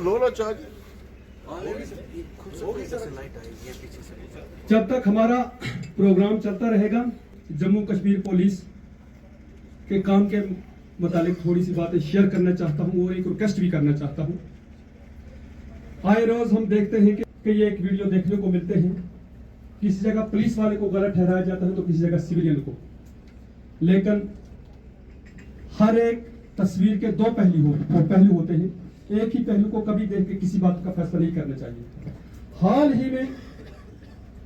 लोला चाह के जब तक हमारा प्रोग्राम चलता रहेगा, जम्मू कश्मीर पुलिस के काम के मुतालिक थोड़ी सी बातें शेयर करना चाहता हूं और एक रिक्वेस्ट भी करना चाहता हूं। आए रोज हम देखते हैं कि ये एक वीडियो देखने को मिलते हैं, किसी जगह पुलिस वाले को गलत ठहराया जाता है तो किसी जगह सिविलियन को, लेकिन हर एक तस्वीर के दो पहलू होते हैं। एक ही पहलू को कभी देख के किसी बात का फैसला नहीं करना चाहिए। हाल ही में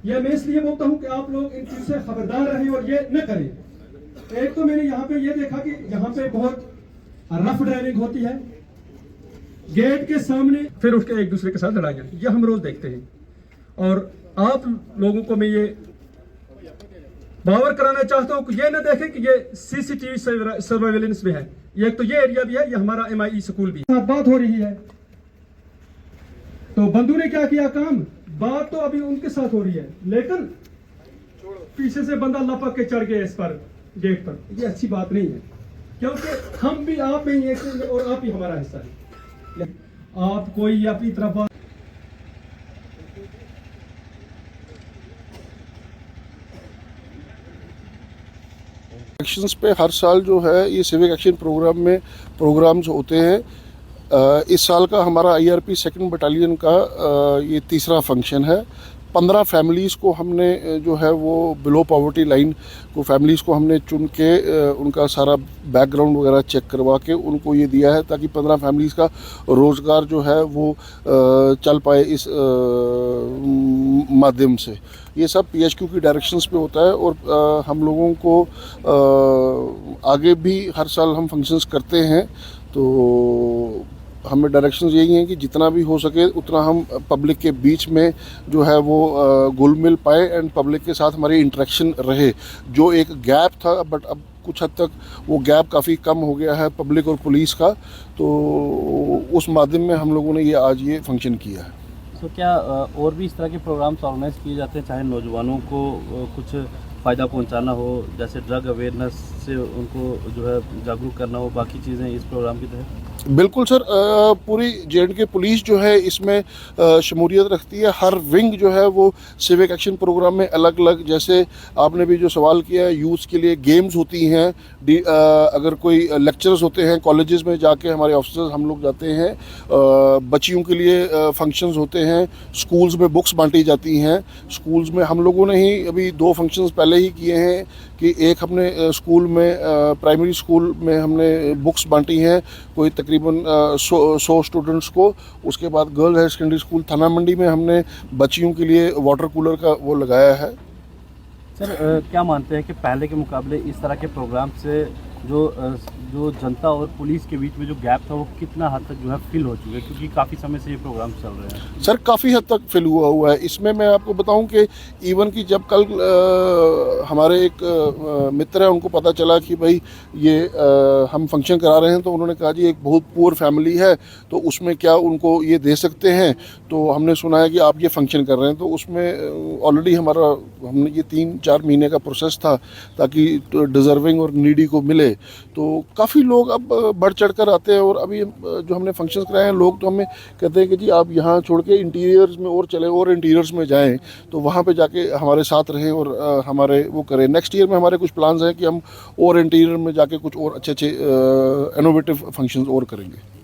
यह मैं इसलिए बोलता हूं कि आप लोग इन चीज से खबरदार रहें और ये न करें। एक तो मैंने यहाँ पे ये देखा कि यहाँ पे बहुत रफ ड्राइविंग होती है गेट के सामने, फिर उसके एक दूसरे के साथ लड़ाइयाँ, ये हम रोज देखते हैं। और आप लोगों को मैं ये बावर कराना चाहता हूं कि ये न देखें कि ये सीसीटीवी सर्वेलेंस में है। ये तो ये एरिया भी है, ये हमारा MIE स्कूल भी है। बात हो रही है तो बंधु ने क्या किया काम, बात तो अभी उनके साथ हो रही है, लेकिन पीछे से बंदा लपक के चढ़ गया इस पर गेट पर। ये अच्छी बात नहीं है, क्योंकि हम भी आप में ही एक और आप ही हमारा हिस्सा है। आप कोई अपनी तरफ एक्शंस पे हर साल जो है ये सिविक एक्शन प्रोग्राम में प्रोग्राम्स होते हैं। इस साल का हमारा IRP 2nd बटालियन का ये तीसरा फंक्शन है। 15 फैमिलीज़ को हमने जो है वो बिलो पॉवर्टी लाइन को फैमिलीज़ को हमने चुन के उनका सारा बैकग्राउंड वगैरह चेक करवा के उनको ये दिया है, ताकि 15 फैमिलीज़ का रोज़गार जो है वो चल पाए इस माध्यम से। ये सब PHQ की डायरेक्शंस पे होता है और हम लोगों को आगे भी हर साल हम फंक्शंस करते हैं। तो हमें डायरेक्शंस यही हैं कि जितना भी हो सके उतना हम पब्लिक के बीच में जो है वो घुल मिल पाए एंड पब्लिक के साथ हमारी इंटरेक्शन रहे। जो एक गैप था, बट अब कुछ हद तक वो गैप काफ़ी कम हो गया है पब्लिक और पुलिस का, तो उस माध्यम में हम लोगों ने ये आज ये फंक्शन किया है। तो क्या और भी इस तरह के प्रोग्राम्स ऑर्गेनाइज किए जाते हैं, चाहे नौजवानों को कुछ फ़ायदा पहुंचाना हो, जैसे ड्रग अवेयरनेस से उनको जो है जागरूक करना हो, बाकी चीज़ें इस प्रोग्राम के तहत? बिल्कुल सर, पूरी J&K पुलिस जो है इसमें शमूलियत रखती है। हर विंग जो है वो सिविक एक्शन प्रोग्राम में अलग अलग, जैसे आपने भी जो सवाल किया है, यूथ के लिए गेम्स होती हैं, अगर कोई लेक्चर्स होते हैं कॉलेजेस में जाके हमारे ऑफिसर्स हम लोग जाते हैं, बच्चियों के लिए फंक्शंस होते हैं, स्कूल्स में बुक्स बांटी जाती हैं। स्कूल्स में हम लोगों ने ही अभी 2 फंक्शंस पहले ही किए हैं कि एक हमने स्कूल में प्राइमरी स्कूल में हमने बुक्स बांटी हैं कोई तकरीबन 100 स्टूडेंट्स को। उसके बाद गर्ल्स हायर सेकेंडरी स्कूल थाना मंडी में हमने बच्चियों के लिए वाटर कूलर का वो लगाया है। सर क्या मानते हैं कि पहले के मुकाबले इस तरह के प्रोग्राम से जो जनता और पुलिस के बीच में जो गैप था वो कितना हद तक जो है फिल हो चुका है, क्योंकि काफ़ी समय से ये प्रोग्राम चल रहे हैं? सर काफ़ी हद तक फिल हुआ है। इसमें मैं आपको बताऊं कि इवन कि जब कल हमारे एक मित्र हैं, उनको पता चला कि भाई ये हम फंक्शन करा रहे हैं, तो उन्होंने कहा जी एक बहुत पुअर फैमिली है तो उसमें क्या उनको ये दे सकते हैं। तो हमने सुना है कि आप ये फंक्शन कर रहे हैं, तो उसमें ऑलरेडी हमने ये 3-4 महीने का प्रोसेस था ताकि डिज़र्विंग और नीडी को मिले। तो काफ़ी लोग अब बढ़ चढ़ कर आते हैं और अभी जो हमने फंक्शंस कराए हैं, लोग तो हमें कहते हैं कि जी आप यहाँ छोड़ के इंटीरियर्स में और चले और इंटीरियर्स में जाएं, तो वहाँ पे जाके हमारे साथ रहें और हमारे वो करें। नेक्स्ट ईयर में हमारे कुछ प्लान्स हैं कि हम और इंटीरियर में जाके कुछ और अच्छे इनोवेटिव फंक्शंस और करेंगे।